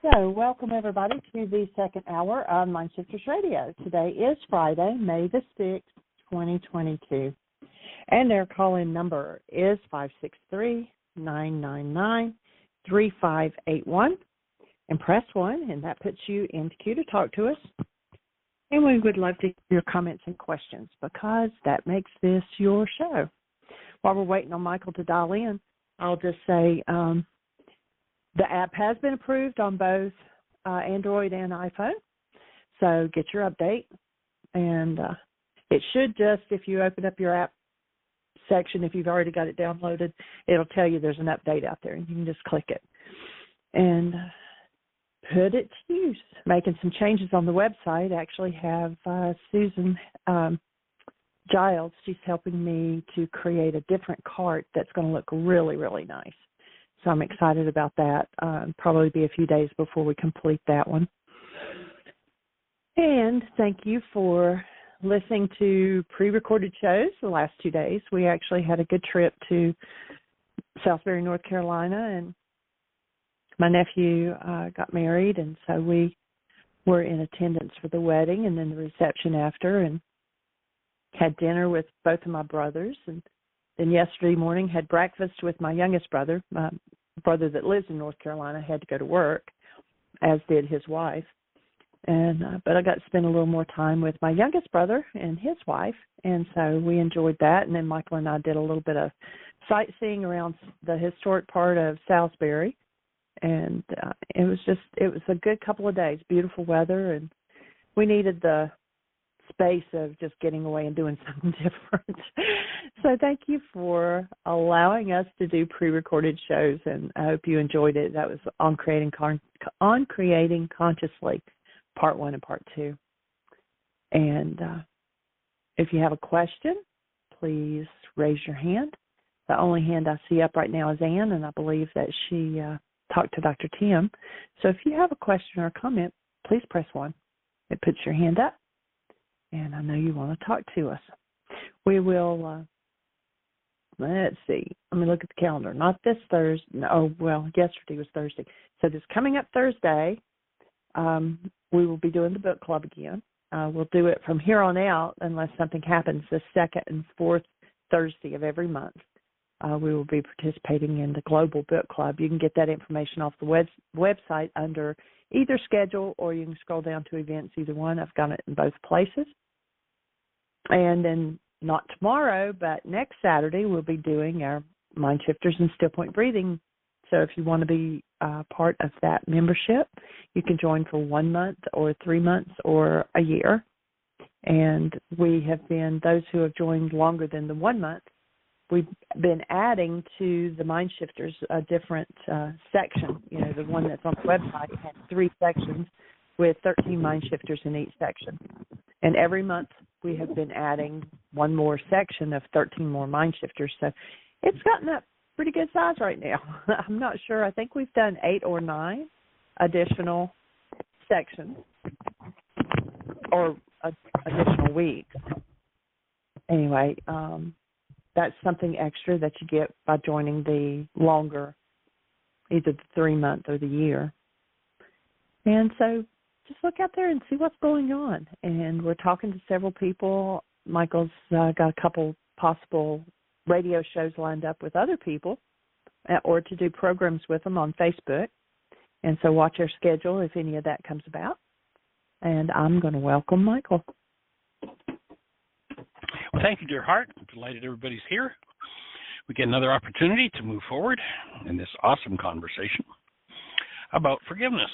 So, welcome everybody to the second hour of Mind Shifters Radio. Today is Friday, May the 6th, 2022. And their call-in number is 563-999-3581. And press 1, and that puts you into queue to talk to us. And we would love to hear your comments and questions because that makes this your show. While we're waiting on Michael to dial in, I'll just say the app has been approved on both Android and iPhone, so get your update. And it should just, if you open up your app section, if you've already got it downloaded, it'll tell you there's an update out there, and you can just click it and put it to use. Making some changes on the website. I actually have Susan Giles. She's helping me to create a different cart that's going to look really, really nice. So I'm excited about that. Probably be a few days before we complete that one. And thank you for listening to pre-recorded shows the last 2 days. We actually had a good trip to Salisbury, North Carolina, and my nephew got married, and so we were in attendance for the wedding and then the reception after, and had dinner with both of my brothers, and then yesterday morning had breakfast with my youngest brother. My brother that lives in North Carolina had to go to work, as did his wife. And but I got to spend a little more time with my youngest brother and his wife, and so we enjoyed that. And then Michael and I did a little bit of sightseeing around the historic part of Salisbury, and it was a good couple of days. Beautiful weather, and we needed the space of just getting away and doing something different. So thank you for allowing us to do pre-recorded shows, and I hope you enjoyed it. That was on Creating Consciously, Part 1 and Part 2. And if you have a question, please raise your hand. The only hand I see up right now is Ann, and I believe that she talked to Dr. Tim. So if you have a question or a comment, please press 1. It puts your hand up, and I know you want to talk to us. We will, let's see, let me look at the calendar. Not this Thursday. Oh, well, yesterday was Thursday. So this coming up Thursday, we will be doing the book club again. We'll do it from here on out unless something happens the second and fourth Thursday of every month. We will be participating in the Global Book Club. You can get that information off the website under either schedule, or you can scroll down to events, either one. I've got it in both places. And then not tomorrow, but next Saturday, we'll be doing our Mind Shifters and Still Point Breathing. So if you want to be part of that membership, you can join for 1 month or 3 months or a year. And we have been, those who have joined longer than the 1 month, we've been adding to the Mind Shifters a different section. You know, the one that's on the website has 3 sections with 13 Mind Shifters in each section. And every month we have been adding one more section of 13 more Mind Shifters. So it's gotten up pretty good size right now. I'm not sure. I think we've done 8 or 9 additional sections or additional weeks. Anyway, that's something extra that you get by joining the longer, either the 3-month or the year. And so just look out there and see what's going on. And we're talking to several people. Michael's got a couple possible radio shows lined up with other people, or to do programs with them on Facebook. And so watch our schedule if any of that comes about. And I'm going to welcome Michael. Well, thank you, dear heart. I'm delighted everybody's here. We get another opportunity to move forward in this awesome conversation about forgiveness.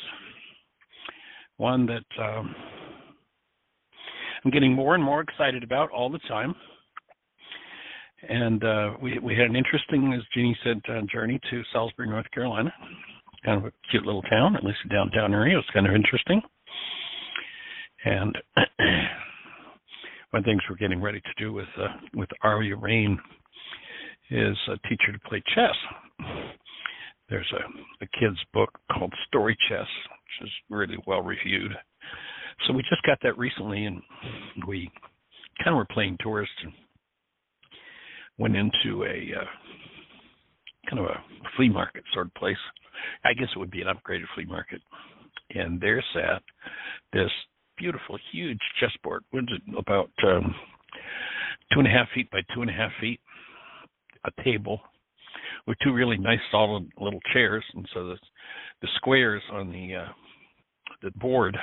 One that I'm getting more and more excited about all the time. And we had an interesting, as Jeannie said, journey to Salisbury, North Carolina. Kind of a cute little town, at least a downtown area. It was kind of interesting. And one of the things we're getting ready to do with Aria Rain is teach her to play chess. There's a kid's book called Story Chess, which is really well reviewed. So we just got that recently, and we kind of were playing tourist and went into a kind of a flea market sort of place I guess it would be an upgraded flea market. And there sat this beautiful, huge chessboard. What is it, about 2.5 feet by 2.5 feet, a table with two really nice, solid little chairs. And so the squares on the board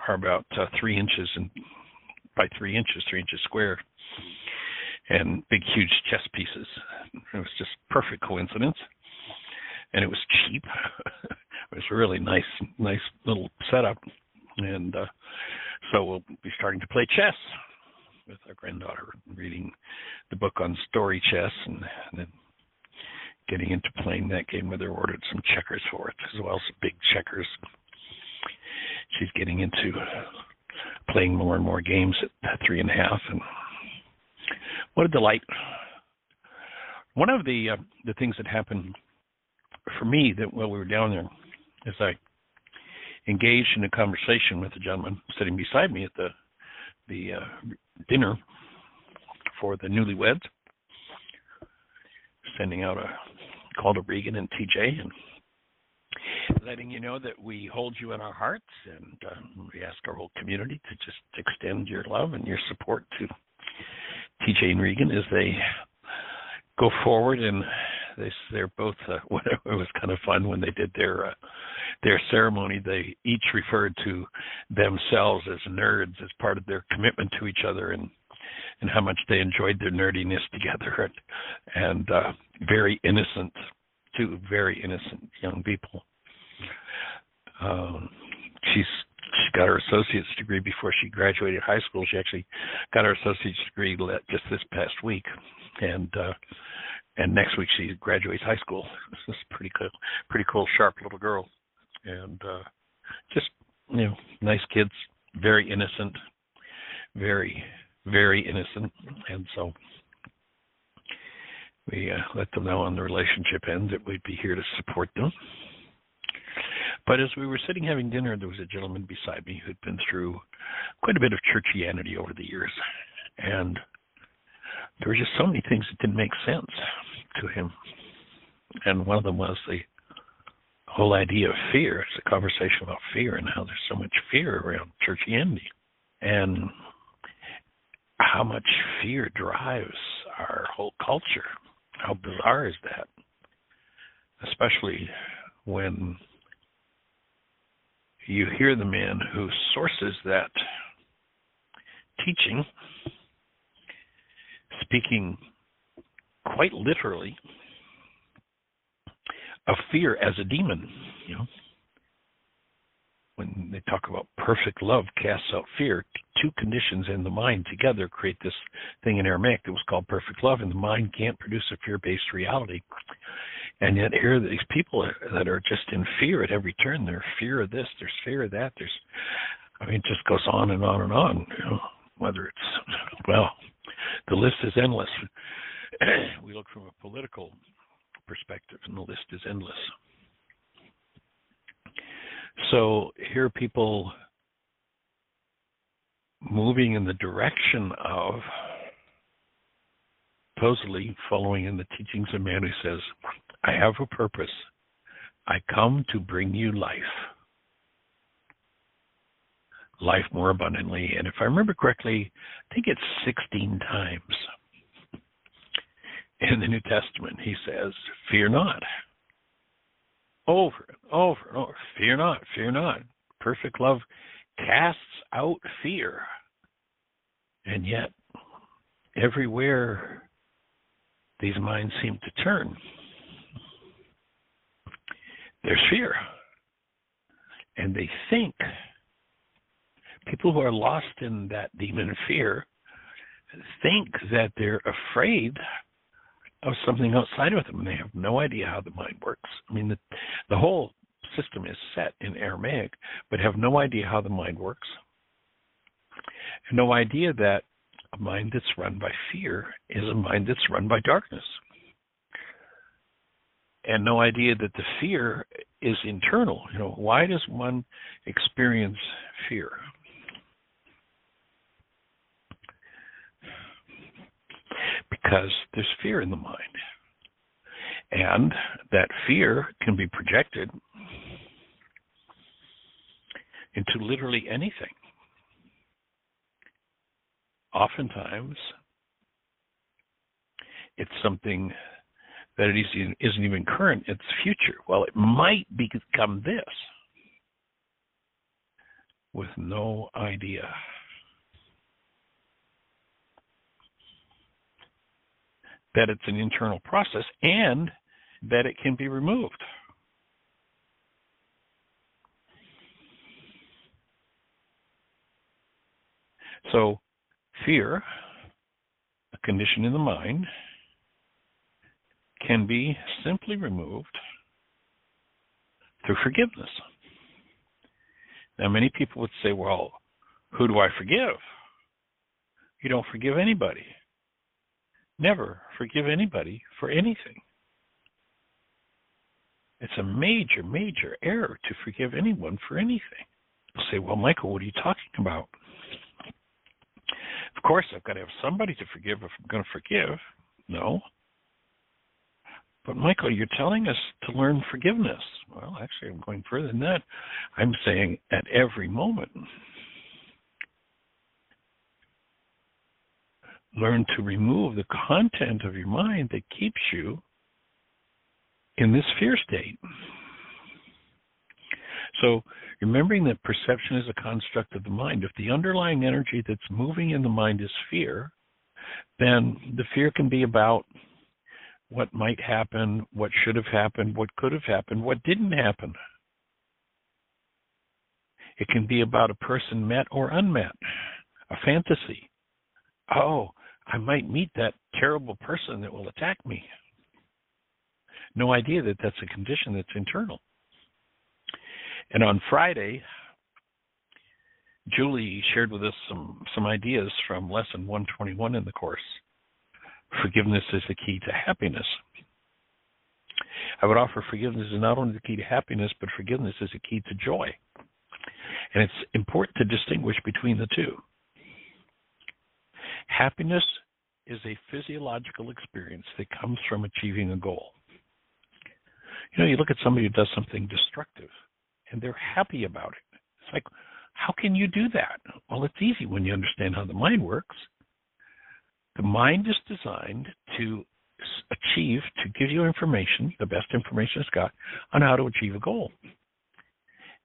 are about 3 inches by 3 inches, 3 inches square, and big, huge chess pieces. It was just perfect coincidence, and it was cheap. It was a really nice little setup, and so we'll be starting to play chess with our granddaughter, reading the book on story chess, and then getting into playing that game. Where they ordered some checkers for it as well, some big checkers. She's getting into playing more and more games at 3.5, and what a delight. One of the things that happened for me that while we were down there is I engaged in a conversation with a gentleman sitting beside me at the dinner for the newlyweds, sending out a call to Regan and TJ and letting you know that we hold you in our hearts, and we ask our whole community to just extend your love and your support to TJ and Regan as they go forward. And they're both. It was kind of fun when they did their ceremony. They each referred to themselves as nerds as part of their commitment to each other, and how much they enjoyed their nerdiness together, and very innocent, two very innocent young people. She got her associate's degree before she graduated high school. She actually got her associate's degree just this past week, and next week she graduates high school. This is pretty cool, sharp little girl, and just nice kids, very innocent, very, very innocent, and so we let them know on the relationship end that we'd be here to support them. But as we were sitting having dinner, there was a gentleman beside me who'd been through quite a bit of churchianity over the years, and there were just so many things that didn't make sense to him. And one of them was the whole idea of fear. It's a conversation about fear and how there's so much fear around churchianity, and how much fear drives our whole culture. How bizarre is that? Especially when you hear the man who sources that teaching speaking quite literally of fear as a demon. When they talk about perfect love casts out fear, two conditions in the mind together create this thing in Aramaic that was called perfect love, and the mind can't produce a fear-based reality. And yet here are these people that are just in fear at every turn. There's fear of this, there's fear of that. It just goes on and on and on. Whether it's, the list is endless. We look from a political perspective, and the list is endless. So here are people moving in the direction of supposedly following in the teachings of a man who says, I have a purpose. I come to bring you life more abundantly. And if I remember correctly, I think it's 16 times in the New Testament he says, fear not. Over and over and over. Fear not, fear not. Perfect love casts out fear. And yet, everywhere these minds seem to turn, there's fear. And they think, people who are lost in that demon fear, think that they're afraid of something outside of them, and they have no idea how the mind works. The whole system is set in Aramaic, but have no idea how the mind works, and no idea that a mind that's run by fear is a mind that's run by darkness, and no idea that the fear is internal. Why does one experience fear? Because there's fear in the mind. And that fear can be projected into literally anything. Oftentimes, it's something that isn't even current, it's future. Well, it might become this with no idea. That it's an internal process and that it can be removed. So, fear, a condition in the mind, can be simply removed through forgiveness. Now, many people would say, well, who do I forgive? You don't forgive anybody. Never forgive anybody for anything. It's a major, major error to forgive anyone for anything. You'll say, well, Michael, what are you talking about? Of course, I've got to have somebody to forgive if I'm going to forgive. No. But Michael, you're telling us to learn forgiveness. Well, actually, I'm going further than that. I'm saying at every moment, learn to remove the content of your mind that keeps you in this fear state. So, remembering that perception is a construct of the mind, if the underlying energy that's moving in the mind is fear, then the fear can be about what might happen, what should have happened, what could have happened, what didn't happen. It can be about a person met or unmet, a fantasy. Oh, I might meet that terrible person that will attack me. No idea that that's a condition that's internal. And on Friday, Julie shared with us some ideas from lesson 121 in the course. Forgiveness is the key to happiness. I would offer forgiveness is not only the key to happiness, but forgiveness is the key to joy. And it's important to distinguish between the two. Happiness is a physiological experience that comes from achieving a goal. You know, you look at somebody who does something destructive, and they're happy about it. It's like, how can you do that? Well, it's easy when you understand how the mind works. The mind is designed to achieve, to give you information, the best information it's got, on how to achieve a goal.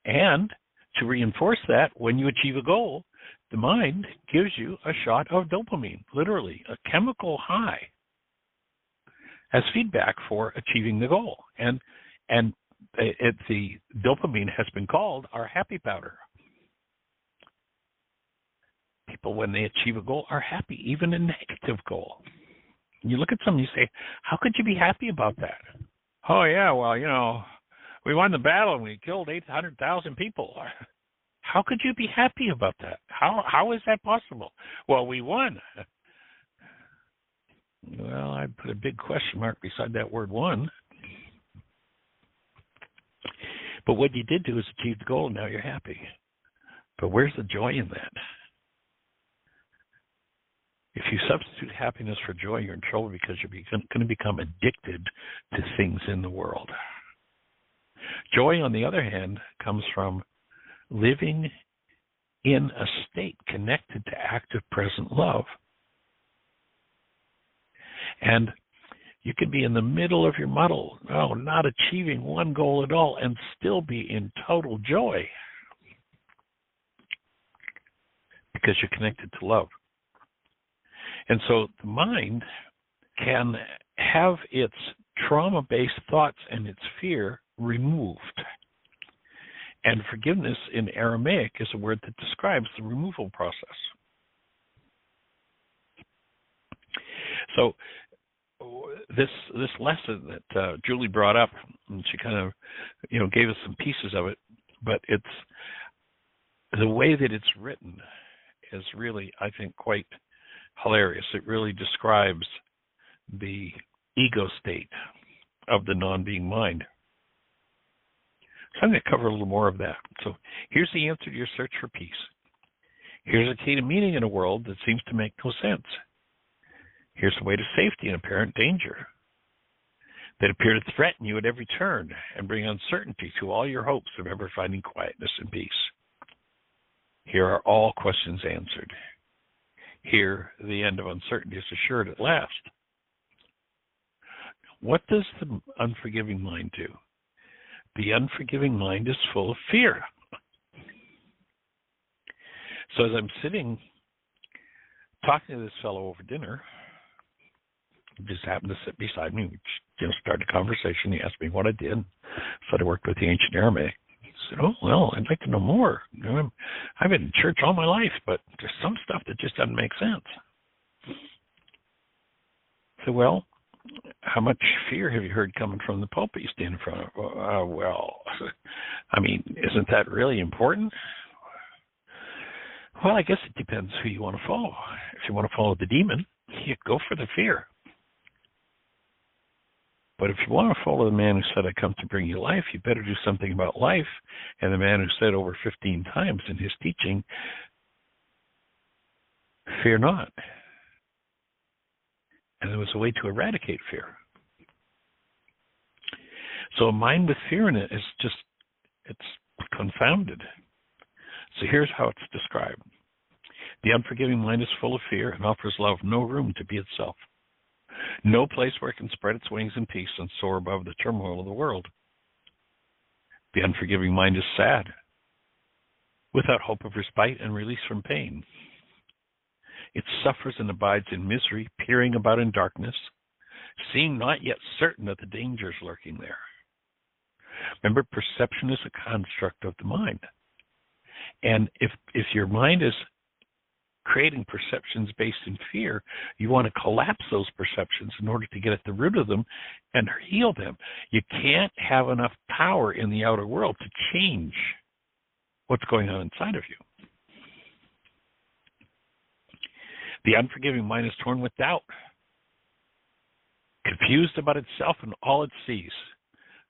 And to reinforce that, when you achieve a goal, the mind gives you a shot of dopamine, literally, a chemical high, as feedback for achieving the goal. And the dopamine has been called our happy powder. People, when they achieve a goal, are happy, even a negative goal. You look at them and you say, how could you be happy about that? Oh, yeah, well, you know, we won the battle and we killed 800,000 people. How could you be happy about that? How is that possible? Well, we won. Well, I'd put a big question mark beside that word won. But what you did do is achieve the goal, and now you're happy. But where's the joy in that? If you substitute happiness for joy, you're in trouble because you're going to become addicted to things in the world. Joy, on the other hand, comes from living in a state connected to active present love. And you can be in the middle of your muddle, not achieving one goal at all, and still be in total joy because you're connected to love. And so the mind can have its trauma-based thoughts and its fear removed. And forgiveness in Aramaic is a word that describes the removal process. So this lesson that Julie brought up, and she kind of, gave us some pieces of it, but it's the way that it's written is really, I think, quite hilarious. It really describes the ego state of the non-being mind. So I'm going to cover a little more of that. So here's the answer to your search for peace. Here's a key to meaning in a world that seems to make no sense. Here's the way to safety in apparent danger. that appear to threaten you at every turn and bring uncertainty to all your hopes of ever finding quietness and peace. Here are all questions answered. Here, the end of uncertainty is assured at last. What does the unforgiving mind do? The unforgiving mind is full of fear. So as I'm sitting talking to this fellow over dinner, he just happened to sit beside me. We started a conversation. He asked me what I did. Said I worked with the ancient Aramaic. He said, "Oh, well, I'd like to know more. I've been in church all my life, but there's some stuff that just doesn't make sense." I said, "Well, how much fear have you heard coming from the pulpit you stand in front of?" "Well, I mean, isn't that really important?" "Well, I guess it depends who you want to follow. If you want to follow the demon, you go for the fear. But if you want to follow the man who said, 'I come to bring you life,' you better do something about life." And the man who said over 15 times in his teaching, "Fear not." And there was a way to eradicate fear. So a mind with fear in it is it's confounded. So here's how it's described. The unforgiving mind is full of fear and offers love no room to be itself. No place where it can spread its wings in peace and soar above the turmoil of the world. The unforgiving mind is sad, without hope of respite and release from pain. It suffers and abides in misery, peering about in darkness, seeing not yet certain that the danger is lurking there. Remember, perception is a construct of the mind. And if your mind is creating perceptions based in fear, you want to collapse those perceptions in order to get at the root of them and heal them. You can't have enough power in the outer world to change what's going on inside of you. The unforgiving mind is torn with doubt, confused about itself and all it sees,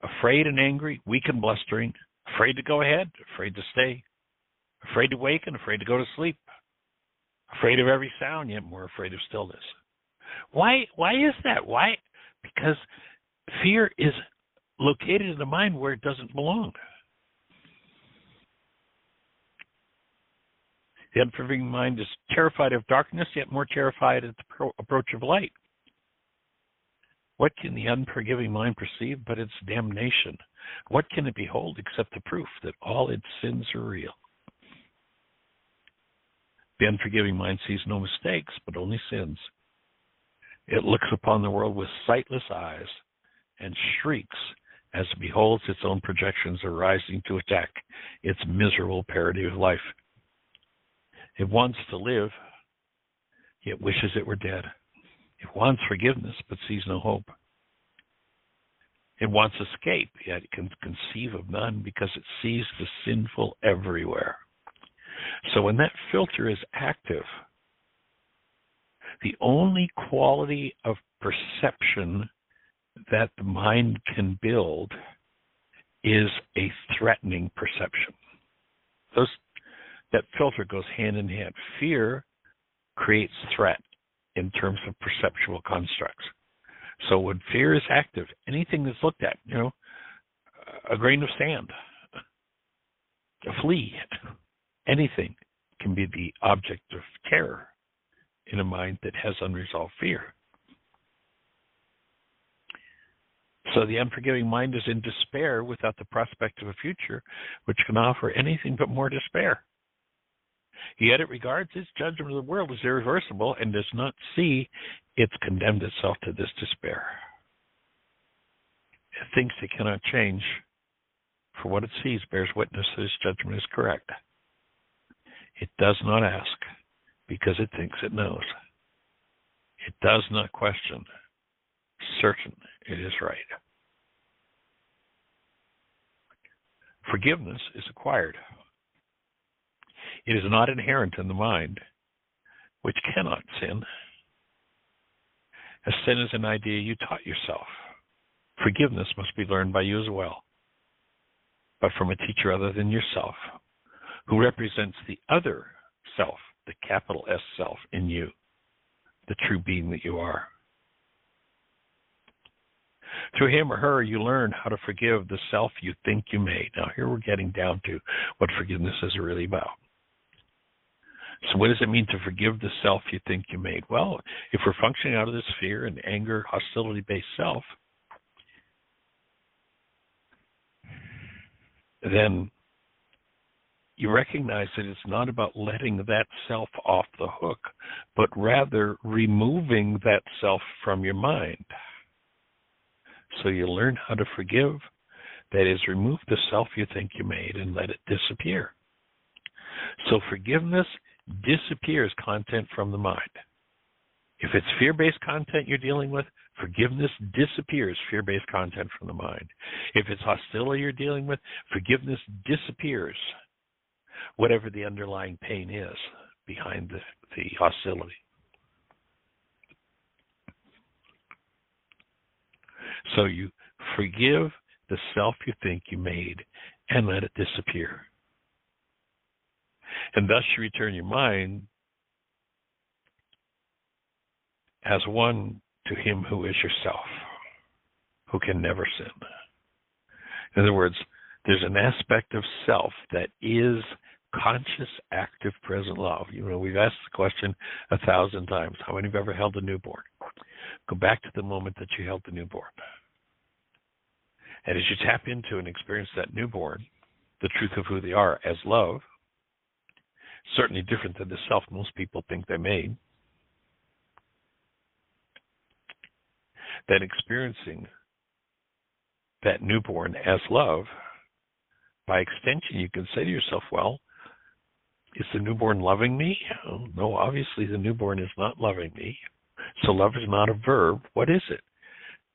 afraid and angry, weak and blustering, afraid to go ahead, afraid to stay, afraid to wake and afraid to go to sleep, afraid of every sound, yet more afraid of stillness. Why is that? Why? Because fear is located in the mind where it doesn't belong. The unforgiving mind is terrified of darkness, yet more terrified at the approach of light. What can the unforgiving mind perceive but its damnation? What can it behold except the proof that all its sins are real? The unforgiving mind sees no mistakes, but only sins. It looks upon the world with sightless eyes and shrieks as it beholds its own projections arising to attack its miserable parody of life. It wants to live, yet wishes it were dead. It wants forgiveness, but sees no hope. It wants escape, yet it can conceive of none because it sees the sinful everywhere. So when that filter is active, the only quality of perception that the mind can build is a threatening perception. That filter goes hand in hand. Fear creates threat in terms of perceptual constructs. So when fear is active, anything that's looked at, a grain of sand, a flea, anything can be the object of terror in a mind that has unresolved fear. So the unforgiving mind is in despair without the prospect of a future, which can offer anything but more despair. Yet it regards its judgment of the world as irreversible and does not see it's condemned itself to this despair. It thinks it cannot change, for what it sees bears witness that its judgment is correct. It does not ask because it thinks it knows. It does not question, certain it is right. Forgiveness is acquired. It is not inherent in the mind, which cannot sin. As sin is an idea you taught yourself, forgiveness must be learned by you as well, but from a teacher other than yourself, who represents the other self, the capital S self in you, the true being that you are. Through him or her, you learn how to forgive the self you think you made. Now, here we're getting down to what forgiveness is really about. So what does it mean to forgive the self you think you made? Well, if we're functioning out of this fear and anger, hostility-based self, then you recognize that it's not about letting that self off the hook, but rather removing that self from your mind. So you learn how to forgive. That is, remove the self you think you made and let it disappear. So forgiveness disappears content from the mind. If it's fear-based content you're dealing with, forgiveness disappears fear-based content from the mind. If it's hostility you're dealing with, forgiveness disappears whatever the underlying pain is behind the hostility. So you forgive the self you think you made and let it disappear. And thus you return your mind as one to him who is yourself, who can never sin. In other words, there's an aspect of self that is conscious, active, present love. You know, we've asked the question 1,000 times. How many have ever held a newborn? Go back to the moment that you held the newborn. And as you tap into and experience that newborn, the truth of who they are as love, certainly different than the self most people think they made, then experiencing that newborn as love, by extension, you can say to yourself, well, is the newborn loving me? Oh, no, obviously the newborn is not loving me. So love is not a verb. What is it?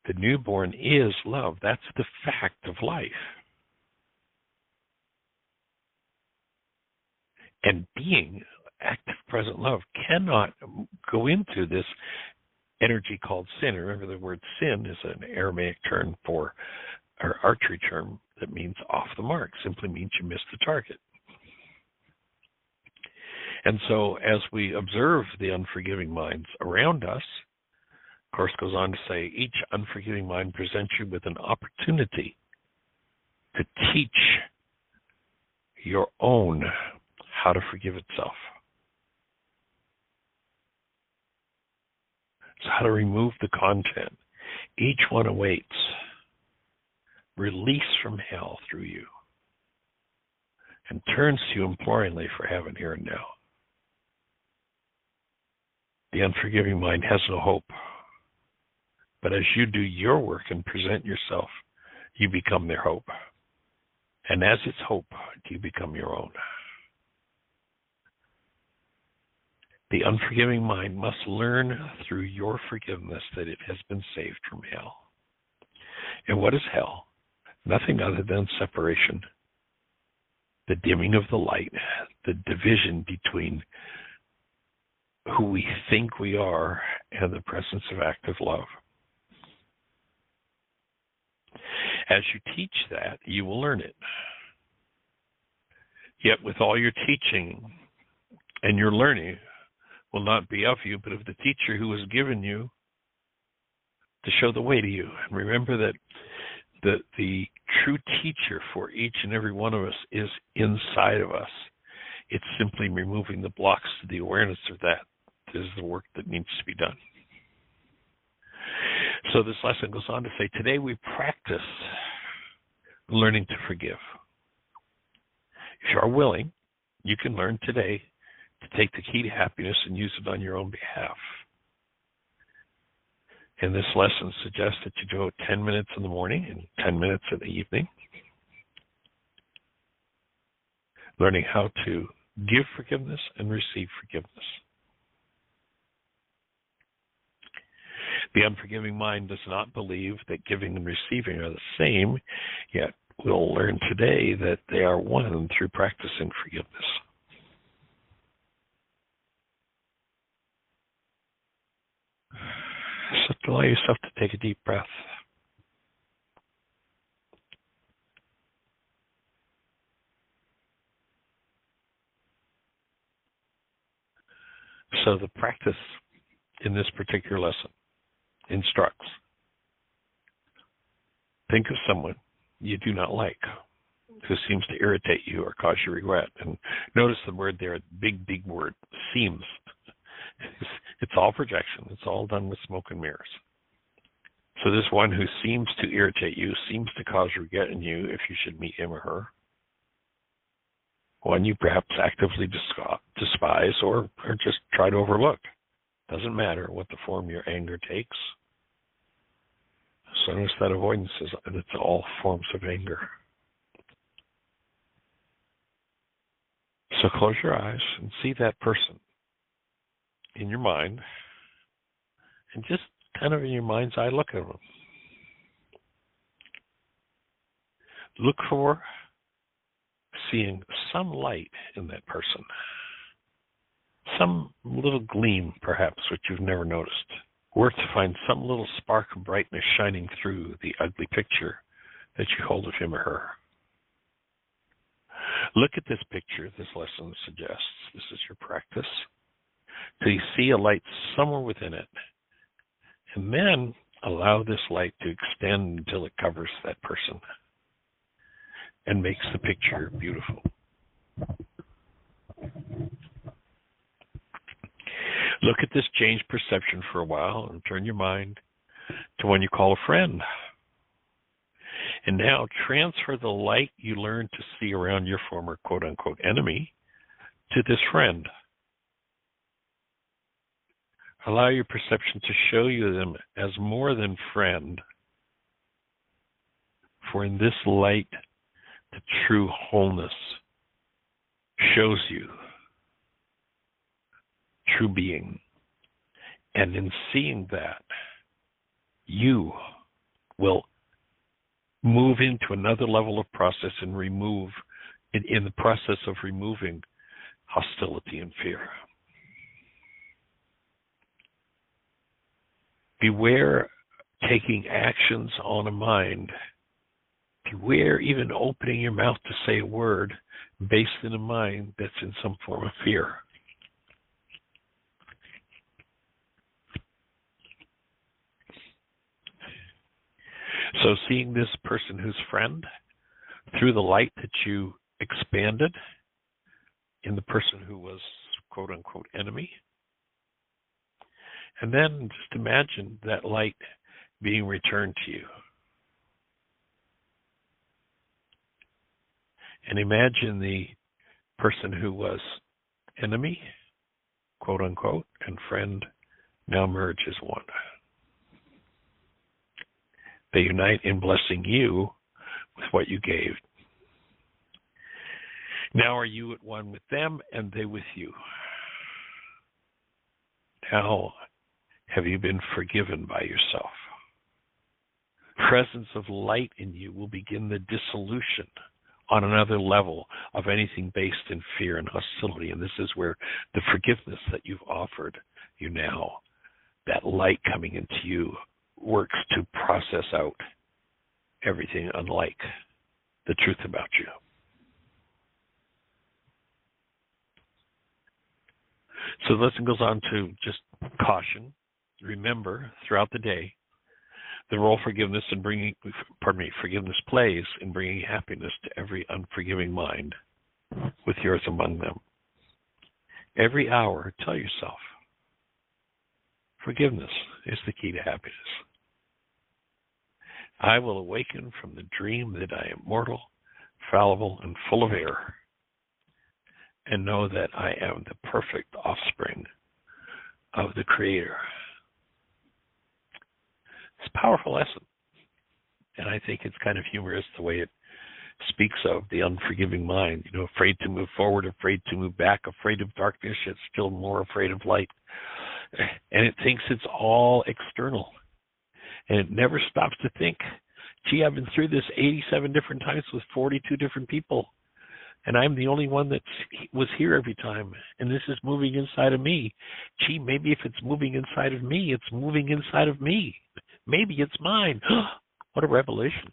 The newborn is love. That's the fact of life. And being active, present love cannot go into this energy called sin. Remember, the word sin is an Aramaic term or archery term that means off the mark. Simply means you missed the target. And so as we observe the unforgiving minds around us, of course goes on to say, each unforgiving mind presents you with an opportunity to teach your own how to forgive itself. So how to remove the content. Each one awaits release from hell through you and turns to you imploringly for heaven here and now. The unforgiving mind has no hope. But as you do your work and present yourself, you become their hope. And as its hope, you become your own. The unforgiving mind must learn through your forgiveness that it has been saved from hell. And what is hell? Nothing other than separation, the dimming of the light, the division between who we think we are and the presence of active love. As you teach that, you will learn it. Yet with all your teaching and your learning will not be of you, but of the teacher who has given you to show the way to you. And remember that the true teacher for each and every one of us is inside of us. It's simply removing the blocks to the awareness of that is the work that needs to be done. So this lesson goes on to say, today we practice learning to forgive. If you are willing, you can learn today to take the key to happiness and use it on your own behalf. And this lesson suggests that you do it 10 minutes in the morning and 10 minutes in the evening, learning how to give forgiveness and receive forgiveness. The unforgiving mind does not believe that giving and receiving are the same, yet we'll learn today that they are one through practicing forgiveness. So allow yourself to take a deep breath. So the practice in this particular lesson instructs Think of someone you do not like who seems to irritate you or cause you regret. And notice the word there, big, big word, seems. It's all projection. It's all done with smoke and mirrors. So this one who seems to irritate you, seems to cause regret in you if you should meet him or her, one you perhaps actively despise or just try to overlook. Doesn't matter what the form your anger takes. So notice that avoidance is, it's all forms of anger. So close your eyes and see that person in your mind, and just kind of in your mind's eye, look at them. Look for seeing some light in that person, some little gleam, perhaps, which you've never noticed. Worth to find some little spark of brightness shining through the ugly picture that you hold of him or her. Look at this picture this lesson suggests. This is your practice. So you see a light somewhere within it. And then allow this light to extend until it covers that person and makes the picture beautiful. Look at this changed perception for a while and turn your mind to one you call a friend. And now transfer the light you learned to see around your former quote-unquote enemy to this friend. Allow your perception to show you them as more than friend. For in this light, the true wholeness shows you true being. And in seeing that, you will move into another level of process and remove, in the process of removing hostility and fear. Beware taking actions on a mind. Beware even opening your mouth to say a word based in a mind that's in some form of fear. So seeing this person who's friend through the light that you expanded in the person who was quote-unquote enemy. And then just imagine that light being returned to you. And imagine the person who was enemy, quote-unquote, and friend now merge as one. They unite in blessing you with what you gave. Now are you at one with them and they with you. Now have you been forgiven by yourself. Presence of light in you will begin the dissolution on another level of anything based in fear and hostility. And this is where the forgiveness that you've offered you now, that light coming into you, works to process out everything unlike the truth about you. So the lesson goes on to just caution. Remember throughout the day the role forgiveness plays in bringing happiness to every unforgiving mind, with yours among them. Every hour, tell yourself, forgiveness is the key to happiness. I will awaken from the dream that I am mortal, fallible, and full of error, and know that I am the perfect offspring of the Creator. It's a powerful lesson, and I think it's kind of humorous the way it speaks of the unforgiving mind, afraid to move forward, afraid to move back, afraid of darkness, yet still more afraid of light. And it thinks it's all external. And it never stops to think, gee, I've been through this 87 different times with 42 different people, and I'm the only one that was here every time, and this is moving inside of me. Gee, maybe if it's moving inside of me, it's moving inside of me. Maybe it's mine. What a revelation.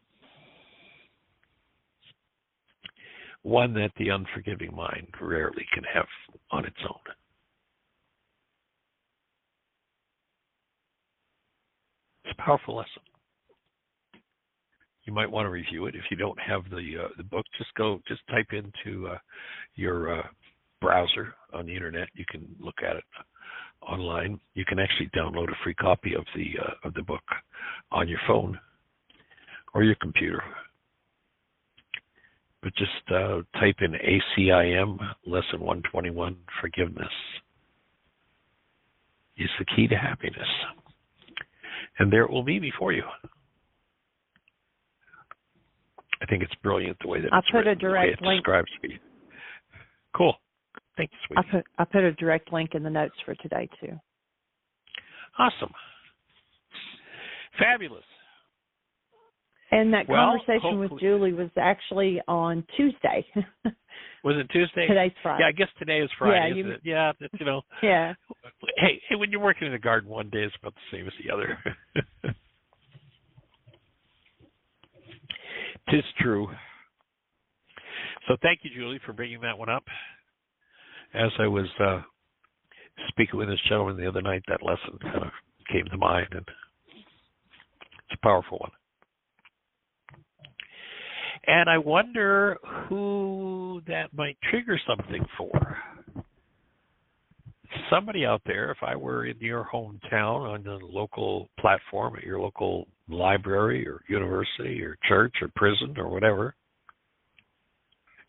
One that the unforgiving mind rarely can have on its own. It's a powerful lesson. you might want to review it. If you don't have the book, just type into your browser on the internet. You can look at it online. You can actually download a free copy of the book on your phone or your computer. But just type in ACIM Lesson 121, Forgiveness is the key to happiness. And there it will be before you. I think it's brilliant the way that it's written, the way it describes me. Cool. Thank you, sweetie. I put a direct link in the notes for today, too. Awesome. Fabulous. And that conversation with Julie was actually on Tuesday. Was it Tuesday? Today's Friday. Yeah, I guess today is Friday, isn't it? Yeah, Yeah. Hey, when you're working in the garden, one day is about the same as the other. 'Tis true. So thank you, Julie, for bringing that one up. As I was speaking with this gentleman the other night, that lesson kind of came to mind, and it's a powerful one. And I wonder who that might trigger something for. Somebody out there, if I were in your hometown on the local platform at your local library or university or church or prison or whatever,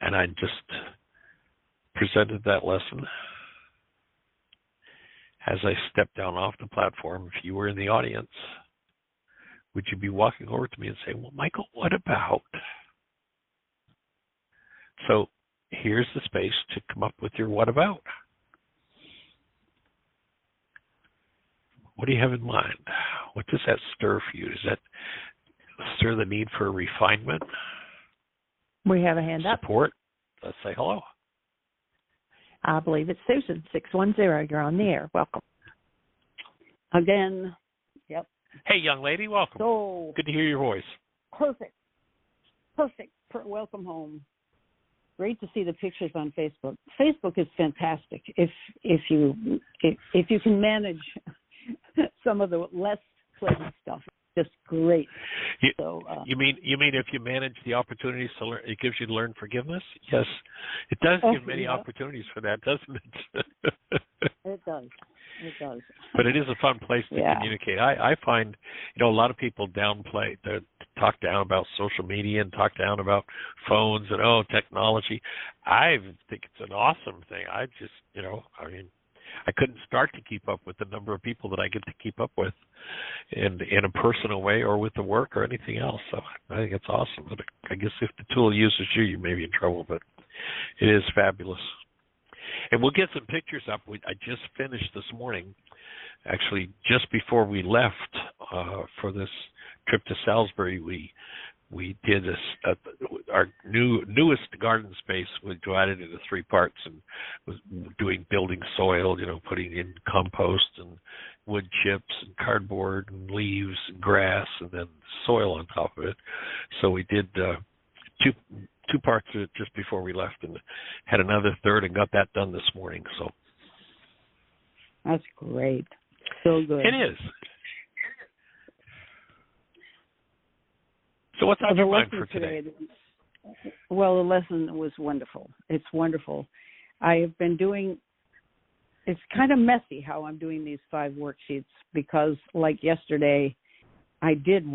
and I just presented that lesson, as I stepped down off the platform, if you were in the audience, would you be walking over to me and say, well, Michael, what about? So here's the space to come up with your what about. What do you have in mind? What does that stir for you? Does that stir the need for refinement? We have a hand up. Support? Let's say hello. I believe it's Susan, 610. You're on the air. Welcome. Again. Yep. Hey, young lady, welcome. So good to hear your voice. Perfect. Welcome home. Great to see the pictures on Facebook. Facebook is fantastic if you can manage some of the less pleasant stuff. It's just great. You mean if you manage the opportunities to learn, it gives you to learn forgiveness? Yes, it does give many opportunities for that, doesn't it? It does. But it is a fun place to communicate. I find, a lot of people talk down about social media and talk down about phones and technology. I think it's an awesome thing. I just, I couldn't start to keep up with the number of people that I get to keep up with in a personal way or with the work or anything else. So I think it's awesome. But I guess if the tool uses you, you may be in trouble, but it is fabulous. And we'll get some pictures up. I just finished this morning, actually just before we left for this trip to Salisbury. We did our newest garden space. We divided into 3 parts and was doing building soil, putting in compost and wood chips and cardboard and leaves and grass and then soil on top of it. So we did two parts of it just before we left and had another third and got that done this morning. So that's great. So good. It is. So what's on your mind for today? Well, the lesson was wonderful. It's wonderful. I have been it's kind of messy how I'm doing these 5 worksheets because like yesterday, I did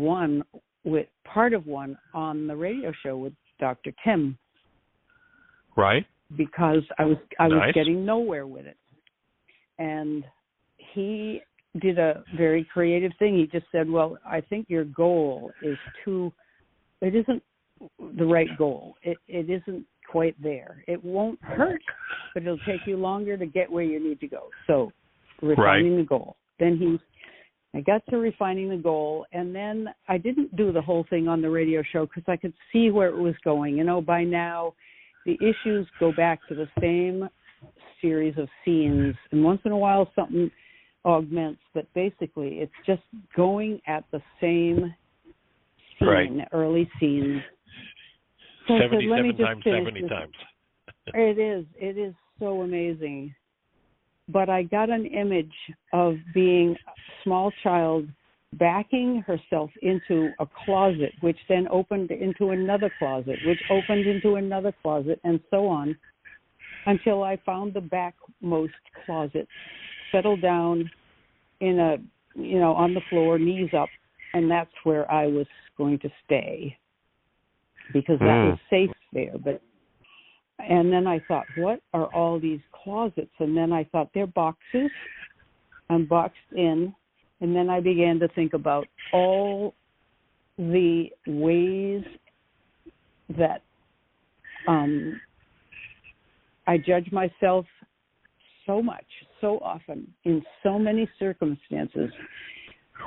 part of one on the radio show with Dr. Tim. Right. Because I was Nice. getting nowhere with it. And he did a very creative thing. He just said, well, I think your goal is it isn't the right goal. It isn't quite there. It won't hurt, but it'll take you longer to get where you need to go. So refining the goal. Then I got to refining the goal, and then I didn't do the whole thing on the radio show because I could see where it was going. By now the issues go back to the same series of scenes, and once in a while something augments, but basically it's just going at the same scene, early scenes. So 77 times, 70 times. It is so amazing. But I got an image of being a small child backing herself into a closet, which then opened into another closet, which opened into another closet, and so on, until I found the backmost closet, settled down in on the floor, knees up, and that's where I was going to stay because that was safe there. And then I thought, what are all these closets? And then I thought, they're boxes. I'm boxed in. And then I began to think about all the ways that I judge myself so much, so often, in so many circumstances.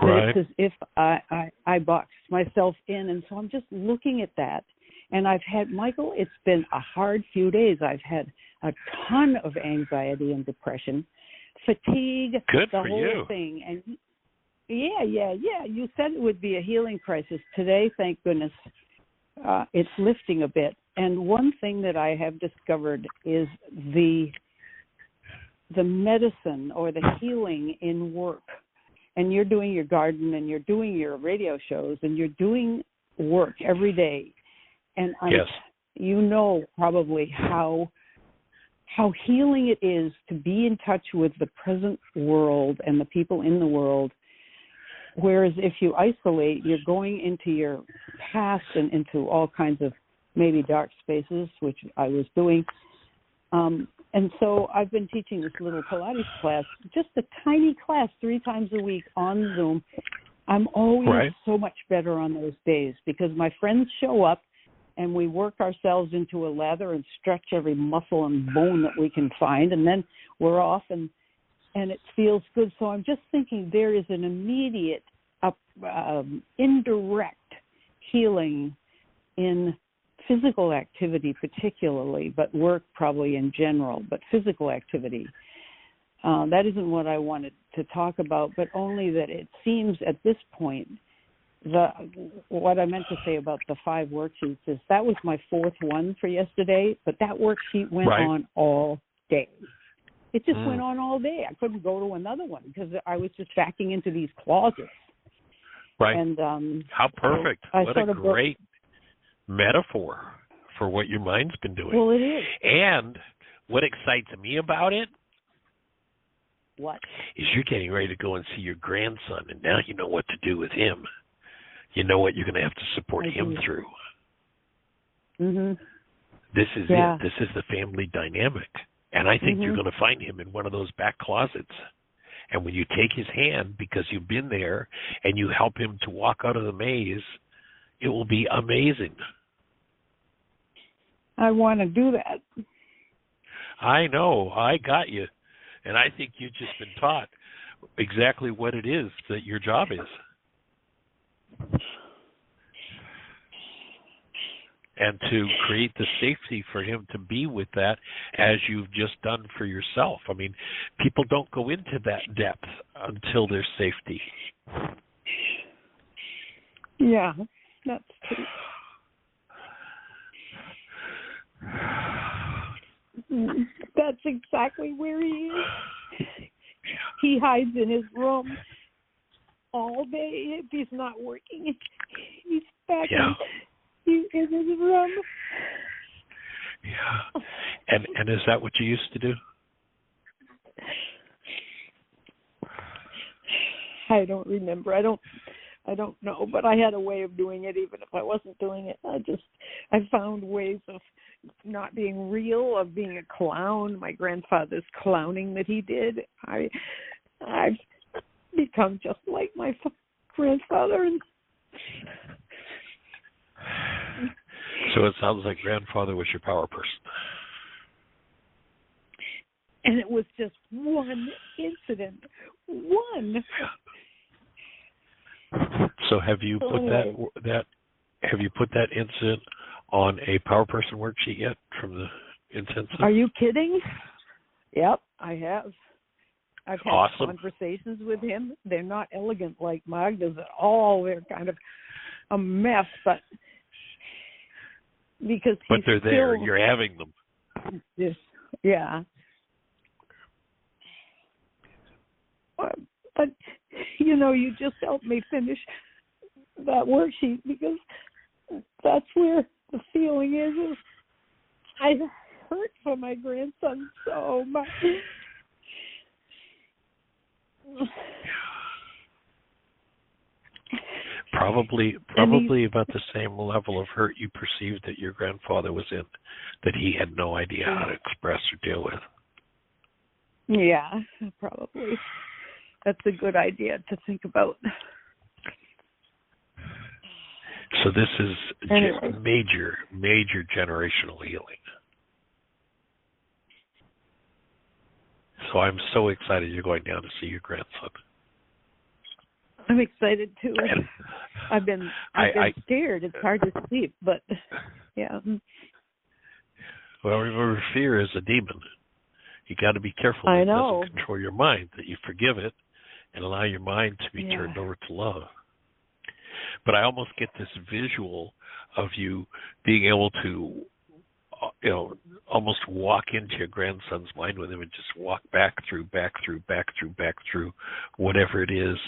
Right. It's as if I boxed myself in. And so I'm just looking at that. And I've had, Michael, it's been a hard few days. I've had a ton of anxiety and depression, fatigue, Good the for whole you. thing. And yeah. You said it would be a healing crisis. Today, thank goodness, it's lifting a bit. And one thing that I have discovered is the medicine or the healing in work. And you're doing your garden and you're doing your radio shows and you're doing work every day. And Yes. you know probably how healing it is to be in touch with the present world and the people in the world. Whereas if you isolate, you're going into your past and into all kinds of maybe dark spaces, which I was doing. And so I've been teaching this little Pilates class, just a tiny class 3 times a week on Zoom. I'm always so much better on those days because my friends show up and we work ourselves into a lather and stretch every muscle and bone that we can find, and then we're off and it feels good. So I'm just thinking there is an immediate, indirect healing in physical activity particularly, but work probably in general, but physical activity. That isn't what I wanted to talk about, but only that it seems at this point, what I meant to say about the 5 worksheets is that was my 4th one for yesterday, but that worksheet went on all day. It just went on all day. I couldn't go to another one because I was just backing into these closets. Right. And how perfect. What a great metaphor for what your mind's been doing. Well, it is. And what excites me about it What? is you're getting ready to go and see your grandson, and now you know what to do with him. You know what you're going to have to support him through. Mm-hmm. This is it. This is the family dynamic. And I think you're going to find him in one of those back closets. And when you take his hand, because you've been there, and you help him to walk out of the maze, it will be amazing. I want to do that. I know. I got you. And I think you've just been taught exactly what it is that your job is. And to create the safety for him to be with that as you've just done for yourself. I mean, people don't go into that depth until there's safety. Yeah, that's true. That's exactly where he is. He hides in his room all day if he's not working. He's back in his room. Yeah. And is that what you used to do? I don't remember. I don't know, but I had a way of doing it even if I wasn't doing it. I found ways of not being real, of being a clown. My grandfather's clowning that he did. I've become just like my grandfather. And so it sounds like grandfather was your power person. And it was just one incident. One. So have you put that incident on a power person worksheet yet from the intensive? Are you kidding? Yep, I have. I've had awesome conversations with him. They're not elegant like Magda's at all. They're kind of a mess, but because but they're there. You're having them. Yes, yeah. But you just helped me finish that worksheet, because that's where the feeling is I hurt for my grandson so much. Probably about the same level of hurt you perceived that your grandfather was in, that he had no idea how to express or deal with. Yeah, probably. That's a good idea to think about. So this is major generational healing. So I'm so excited you're going down to see your grandson. I'm excited too. I've been scared. It's hard to sleep, but yeah. Well, remember, fear is a demon. You got to be careful that it doesn't control your mind, that you forgive it and allow your mind to be turned over to love. But I almost get this visual of you being able to, almost walk into your grandson's mind with him and just walk back through whatever it is,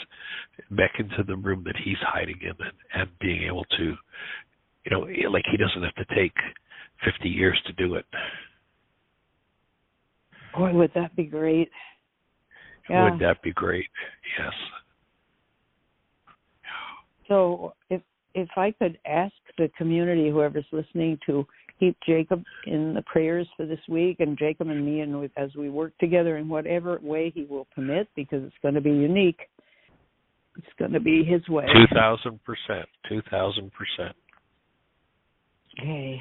back into the room that he's hiding in, and being able to, like he doesn't have to take 50 years to do it. Boy, would that be great. Yeah. Would that be great? Yes. So if I could ask the community, whoever's listening, to keep Jacob in the prayers for this week, and Jacob and me, and as we work together in whatever way he will permit, because it's going to be unique. It's going to be his way. 2,000%. Okay.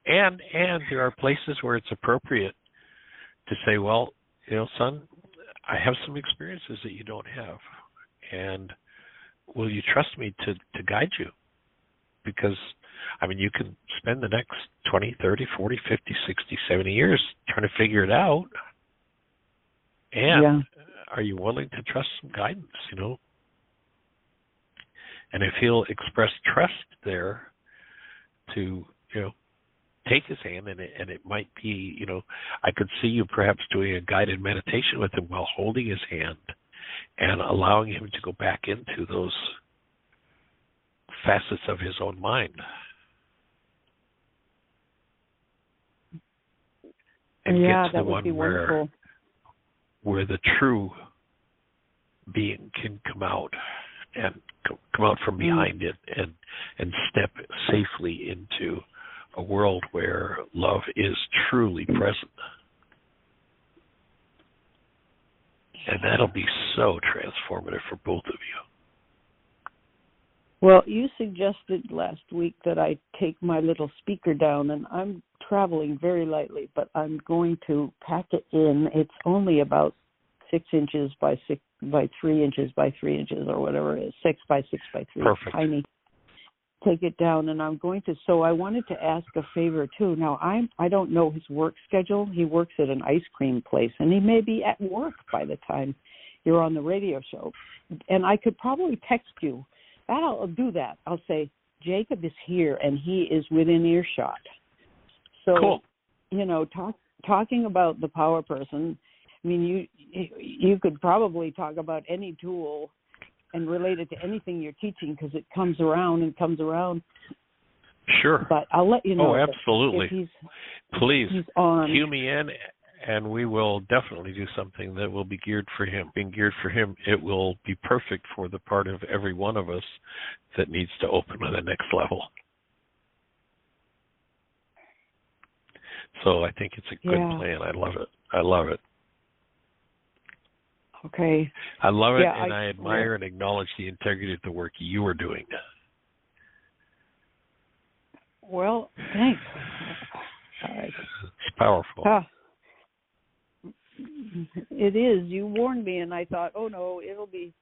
And there are places where it's appropriate to say, well, son, I have some experiences that you don't have, and will you trust me to guide you? Because, you can spend the next 20, 30, 40, 50, 60, 70 years trying to figure it out. And are you willing to trust some guidance, And if he'll express trust there to, take his hand, and it might be, I could see you perhaps doing a guided meditation with him while holding his hand and allowing him to go back into those facets of his own mind. And get to the one where the true being can come out and come out from behind it and step safely into a world where love is truly present. And that'll be so transformative for both of you. Well, you suggested last week that I take my little speaker down, and I'm traveling very lightly, but I'm going to pack it in. It's only about 6 inches by 3 inches by 3 inches, or whatever it is, 6 by 6 by 3. Perfect. Tiny. Take it down, and I'm going to. So I wanted to ask a favor too. Now I don't know his work schedule. He works at an ice cream place, and he may be at work by the time you're on the radio show. And I could probably text you. I'll do that. I'll say, Jacob is here, and he is within earshot. So, cool. Talking about the power person, you could probably talk about any tool and relate it to anything you're teaching, because it comes around and comes around. Sure. But I'll let you know. Oh, absolutely. Please, he's on. Cue me in, and we will definitely do something that will be geared for him. Being geared for him, it will be perfect for the part of every one of us that needs to open to the next level. So I think it's a good plan. I love it. Okay. I love it, and I admire and acknowledge the integrity of the work you are doing. Well, thanks. It's powerful. It is. You warned me, and I thought, oh, no, it'll be...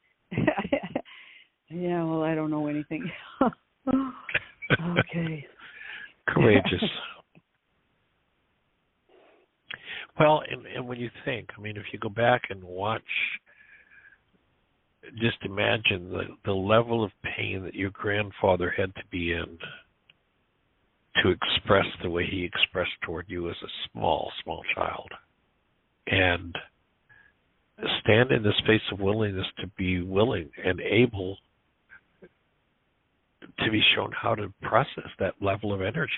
Yeah, well, I don't know anything. Okay. Courageous. Well, and when you think, if you go back and watch, just imagine the level of pain that your grandfather had to be in to express the way he expressed toward you as a small child. And stand in the space of willingness to be willing and able to be shown how to process that level of energy,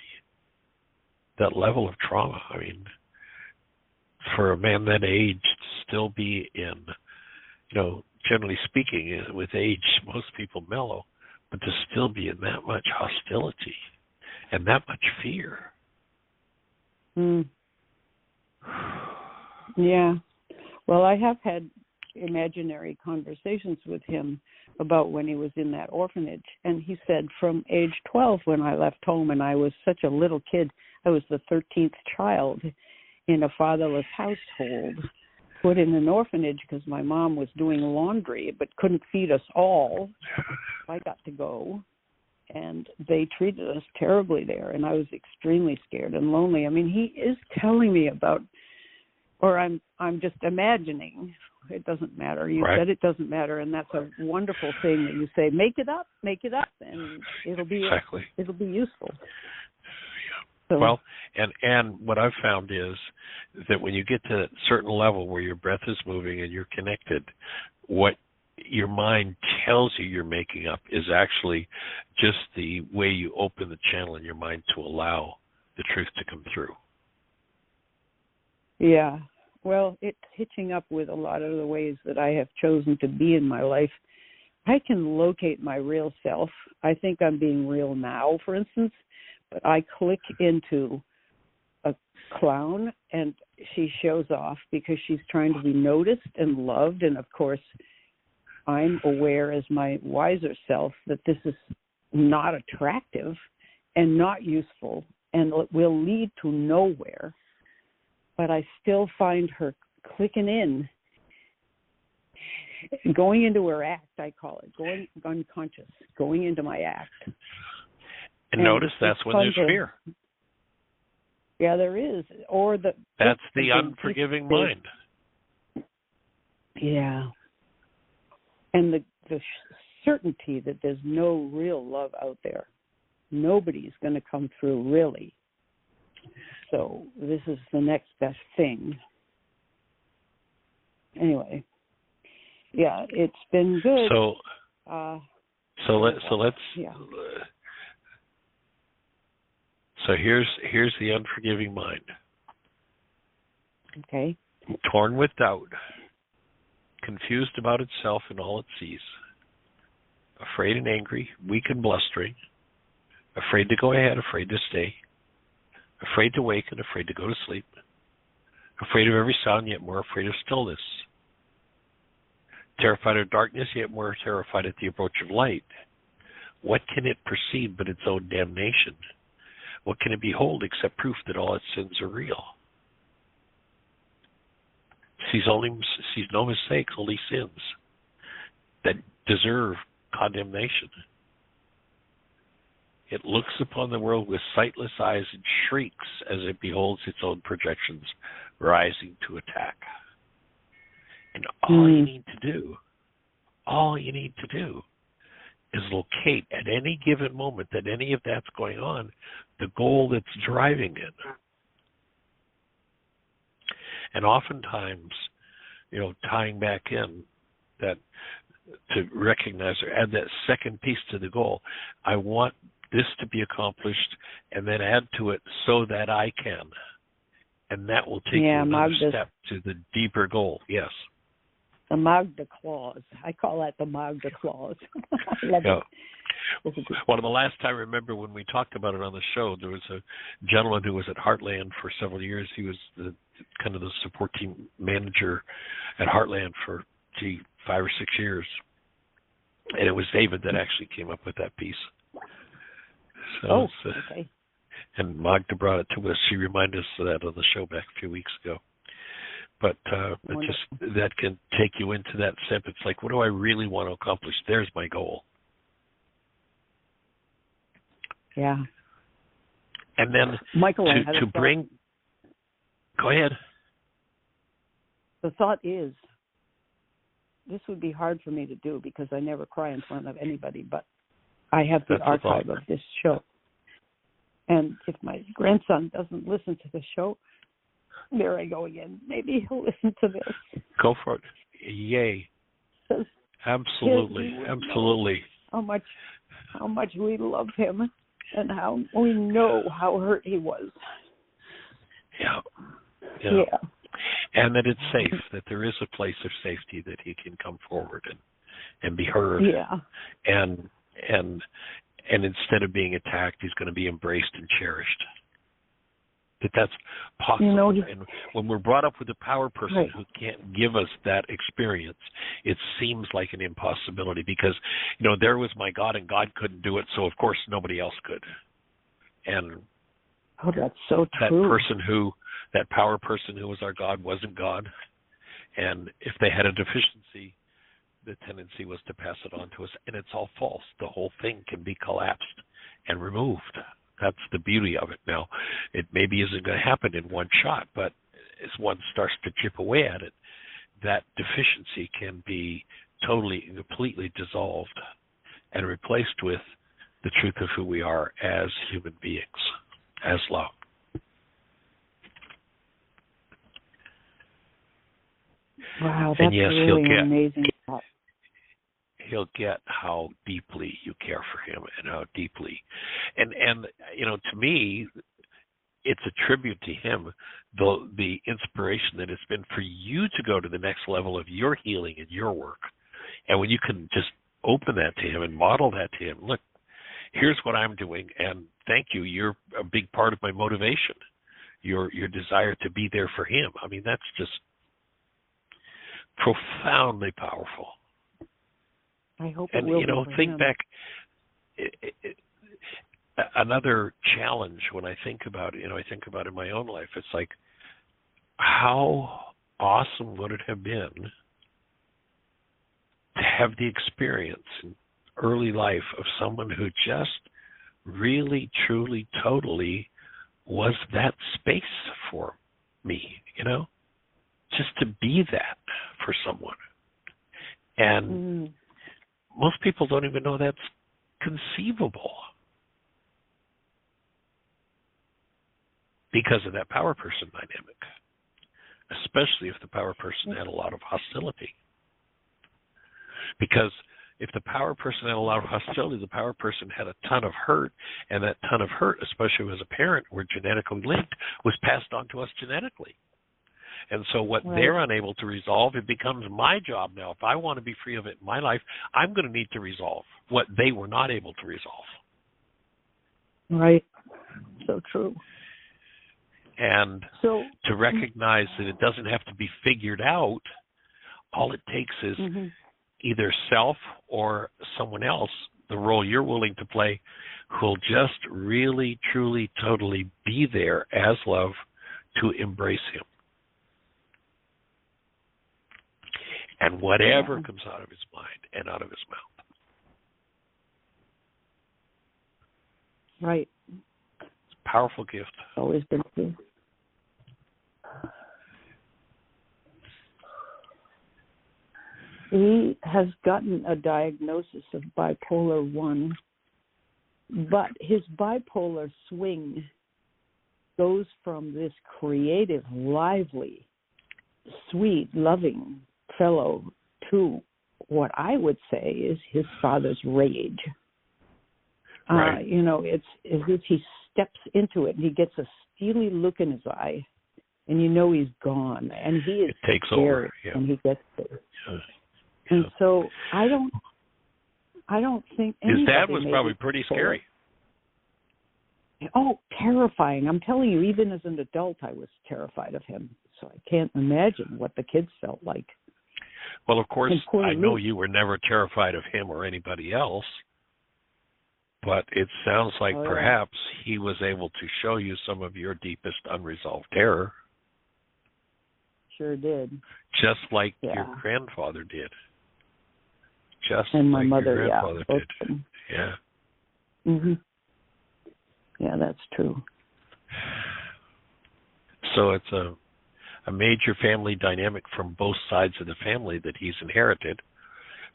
that level of trauma. I mean, for a man that age to still be in, generally speaking, with age, most people mellow, but to still be in that much hostility and that much fear. Yeah. Well, I have had imaginary conversations with him about when he was in that orphanage. And he said from age 12, when I left home and I was such a little kid, I was the 13th child in a fatherless household, put in an orphanage because my mom was doing laundry but couldn't feed us all. I got to go. And they treated us terribly there, and I was extremely scared and lonely. I mean, he is telling me about, or I'm just imagining. It doesn't matter. You said it doesn't matter, and that's a wonderful thing that you say. Make it up, and it'll be useful. So, well, and what I've found is that when you get to a certain level where your breath is moving and you're connected, what your mind tells you you're making up is actually just the way you open the channel in your mind to allow the truth to come through. Yeah. Well, it's hitching up with a lot of the ways that I have chosen to be in my life. I can locate my real self. I think I'm being real now, for instance, but I click into a clown and she shows off because she's trying to be noticed and loved. And of course, I'm aware as my wiser self that this is not attractive and not useful and will lead to nowhere. But I still find her clicking in, going into her act, I call it, going unconscious, going into my act. And notice that's when there's fear. Yeah, there is. That's the unforgiving mind. Yeah. And the certainty that there's no real love out there. Nobody's going to come through, really. So this is the next best thing. Anyway, yeah, it's been good. Let's. Yeah. So here's the unforgiving mind. Okay. Torn with doubt, confused about itself and all it sees, afraid and angry, weak and blustering, afraid to go ahead, afraid to stay, afraid to wake and afraid to go to sleep, afraid of every sound, yet more afraid of stillness, terrified of darkness, yet more terrified at the approach of light. What can it perceive but its own damnation? What can it behold except proof that all its sins are real? Sees no mistakes, only sins that deserve condemnation. It looks upon the world with sightless eyes and shrieks as it beholds its own projections rising to attack. And all you need to do is locate at any given moment that any of that's going on, the goal that's driving it. And oftentimes, tying back in that to recognize or add that second piece to the goal, I want this to be accomplished, and then add to it so that I can. And that will take you another step to the deeper goal. Yes. The Magda clause. I call that the Magda clause. I love it. Well, the last time I remember when we talked about it on the show, there was a gentleman who was at Heartland for several years. He was kind of the support team manager at Heartland for 5 or 6 years. And it was David that actually came up with that piece. So okay. And Magda brought it to us. She reminded us of that on the show back a few weeks ago. But that can take you into that step. It's like, what do I really want to accomplish? There's my goal. Yeah. And then Michael, go ahead. The thought is, this would be hard for me to do because I never cry in front of anybody, but I have the archive of this show. And if my grandson doesn't listen to the show, there I go again. Maybe he'll listen to this. Go for it. Yay. Says Absolutely. Absolutely. How much we love him and how we know how hurt he was. Yeah. And that it's safe, that there is a place of safety that he can come forward and be heard. Yeah. And instead of being attacked, he's going to be embraced and cherished. That's possible. And when we're brought up with a power person who can't give us that experience, it seems like an impossibility because, there was my God and God couldn't do it, so of course nobody else could. And that's so true. That power person who was our God wasn't God. And if they had a deficiency, the tendency was to pass it on to us. And it's all false. The whole thing can be collapsed and removed. That's the beauty of it. Now, it maybe isn't going to happen in one shot, but as one starts to chip away at it, that deficiency can be totally and completely dissolved and replaced with the truth of who we are as human beings, as love. Wow, that's really an amazing thought. He'll get how deeply you care for him and how deeply. And to me, it's a tribute to him, the inspiration that it's been for you to go to the next level of your healing and your work. And when you can just open that to him and model that to him, look, here's what I'm doing, and thank you. You're a big part of my motivation. Your desire to be there for him. I mean, that's just profoundly powerful. I hope it will. Think back. Another challenge when I think about it, I think about in my own life. It's like, how awesome would it have been to have the experience in early life of someone who just really, truly, totally was that space for me, just to be that for someone. And most people don't even know that's conceivable because of that power person dynamic, especially if the power person had a lot of hostility. Because if the power person had a lot of hostility, the power person had a ton of hurt, and that ton of hurt, especially as a parent, were genetically linked, was passed on to us genetically. And so what they're unable to resolve, it becomes my job now. If I want to be free of it in my life, I'm going to need to resolve what they were not able to resolve. Right. So true. And to recognize that it doesn't have to be figured out, all it takes is either self or someone else, the role you're willing to play, who'll just really, truly, totally be there as love to embrace him. And whatever comes out of his mind and out of his mouth. Right. It's a powerful gift. Always been true. He has gotten a diagnosis of bipolar 1, but his bipolar swing goes from this creative, lively, sweet, loving fellow to what I would say is his father's rage. Right. It's as if he steps into it and he gets a steely look in his eye, and he's gone, and he is takes scared over, when he gets there. And so I don't think his dad was probably pretty scary. Oh, terrifying. I'm telling you, even as an adult, I was terrified of him. So I can't imagine what the kids felt like. Well, of course, I know you were never terrified of him or anybody else, but it sounds like perhaps he was able to show you some of your deepest unresolved terror. Sure did. Just like your grandfather did. And my mother, your grandfather did. Yeah. Mhm. Yeah, that's true. So it's a major family dynamic from both sides of the family that he's inherited.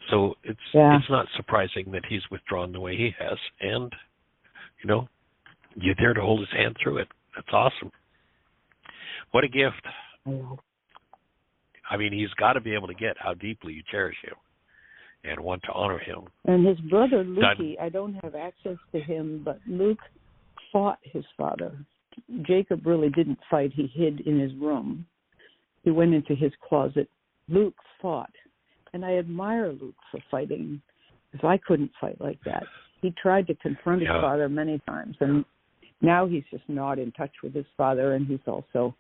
So it's not surprising that he's withdrawn the way he has. And, you're there to hold his hand through it. That's awesome. What a gift. I mean, he's got to be able to get how deeply you cherish him and want to honor him. And his brother, Lukey, I don't have access to him, but Luke fought his father. Jacob really didn't fight. He hid in his room. He went into his closet. Luke fought. And I admire Luke for fighting, because I couldn't fight like that. He tried to confront his father many times, and now he's just not in touch with his father, and he's also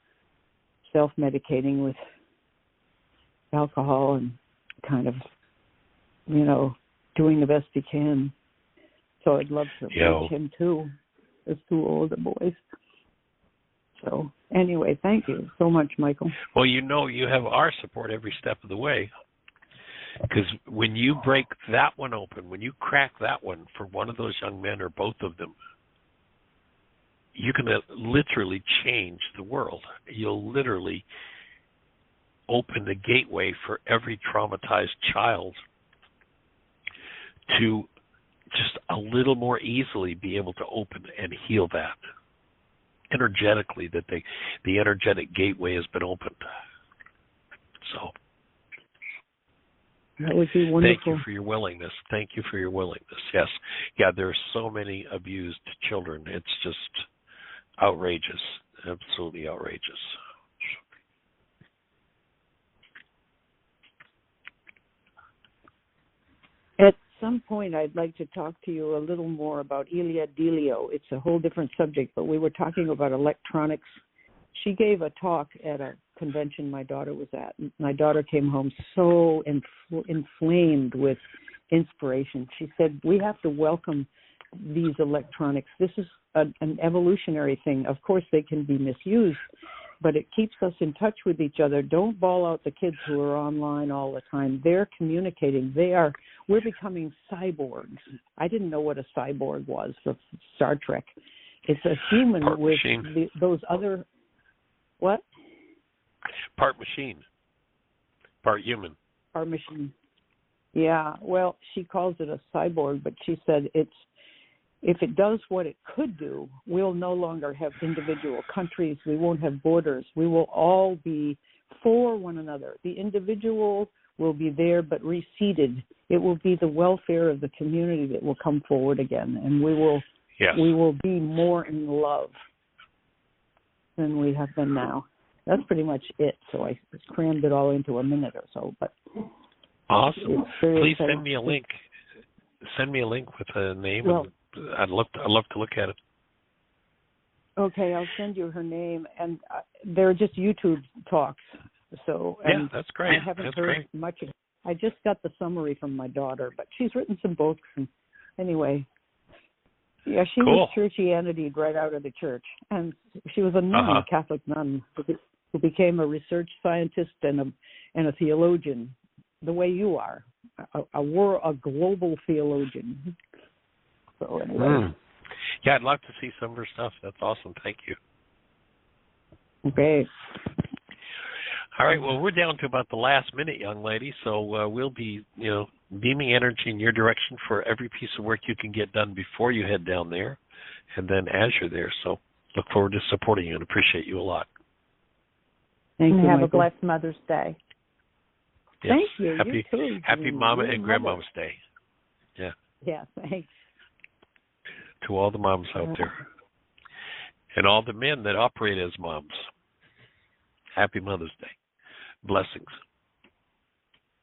self-medicating with alcohol and kind of, doing the best he can. So I'd love to reach him too, his two older boys. So anyway, thank you so much, Michael. Well, you have our support every step of the way. Because when you break that one open, when you crack that one for one of those young men or both of them, you can literally change the world. You'll literally open the gateway for every traumatized child to just a little more easily be able to open and heal that energetically, that the energetic gateway has been opened. So that would be wonderful. Thank you for your willingness. Thank you for your willingness. Yes. Yeah, there are so many abused children. It's just outrageous. Absolutely outrageous. At some point, I'd like to talk to you a little more about Ilia Delio. It's a whole different subject, but we were talking about electronics. She gave a talk at a convention my daughter was at. My daughter came home so inflamed with inspiration. She said, we have to welcome these electronics. This is an evolutionary thing. Of course, they can be misused, but it keeps us in touch with each other. Don't ball out the kids who are online all the time. They're communicating. We're becoming cyborgs. I didn't know what a cyborg was for Star Trek. It's a human Part with machine. Those other, what? Part machine. Part human. Part machine. Yeah, well, she calls it a cyborg, but she said if it does what it could do, we'll no longer have individual countries. We won't have borders. We will all be for one another. The individual will be there but receded. It will be the welfare of the community that will come forward again, and we will be more in love than we have been now. That's pretty much it. So I crammed it all into a minute or so. But awesome. Please send me a link. Send me a link with a name. Well, and I'd love to look at it. Okay, I'll send you her name, and they're just YouTube talks. So yeah, that's great. I haven't heard much of it. I just got the summary from my daughter, but she's written some books. And anyway, yeah, she was churchianity right out of the church, and she was a nun, a Catholic nun, who became a research scientist and a theologian, the way you are, a global theologian. So anyway. Yeah, I'd love to see some of her stuff. That's awesome. Thank you. Okay. All right. Well, we're down to about the last minute, young lady. So we'll be, beaming energy in your direction for every piece of work you can get done before you head down there, and then as you're there. So look forward to supporting you and appreciate you a lot. Thank you. Have Michael. a blessed Mother's Day. Yes. Thank you. Happy, you too. happy Mama and Grandmama's Day. Yeah. Yeah. Thanks. To all the moms out there, and all the men that operate as moms. Happy Mother's Day. Blessings.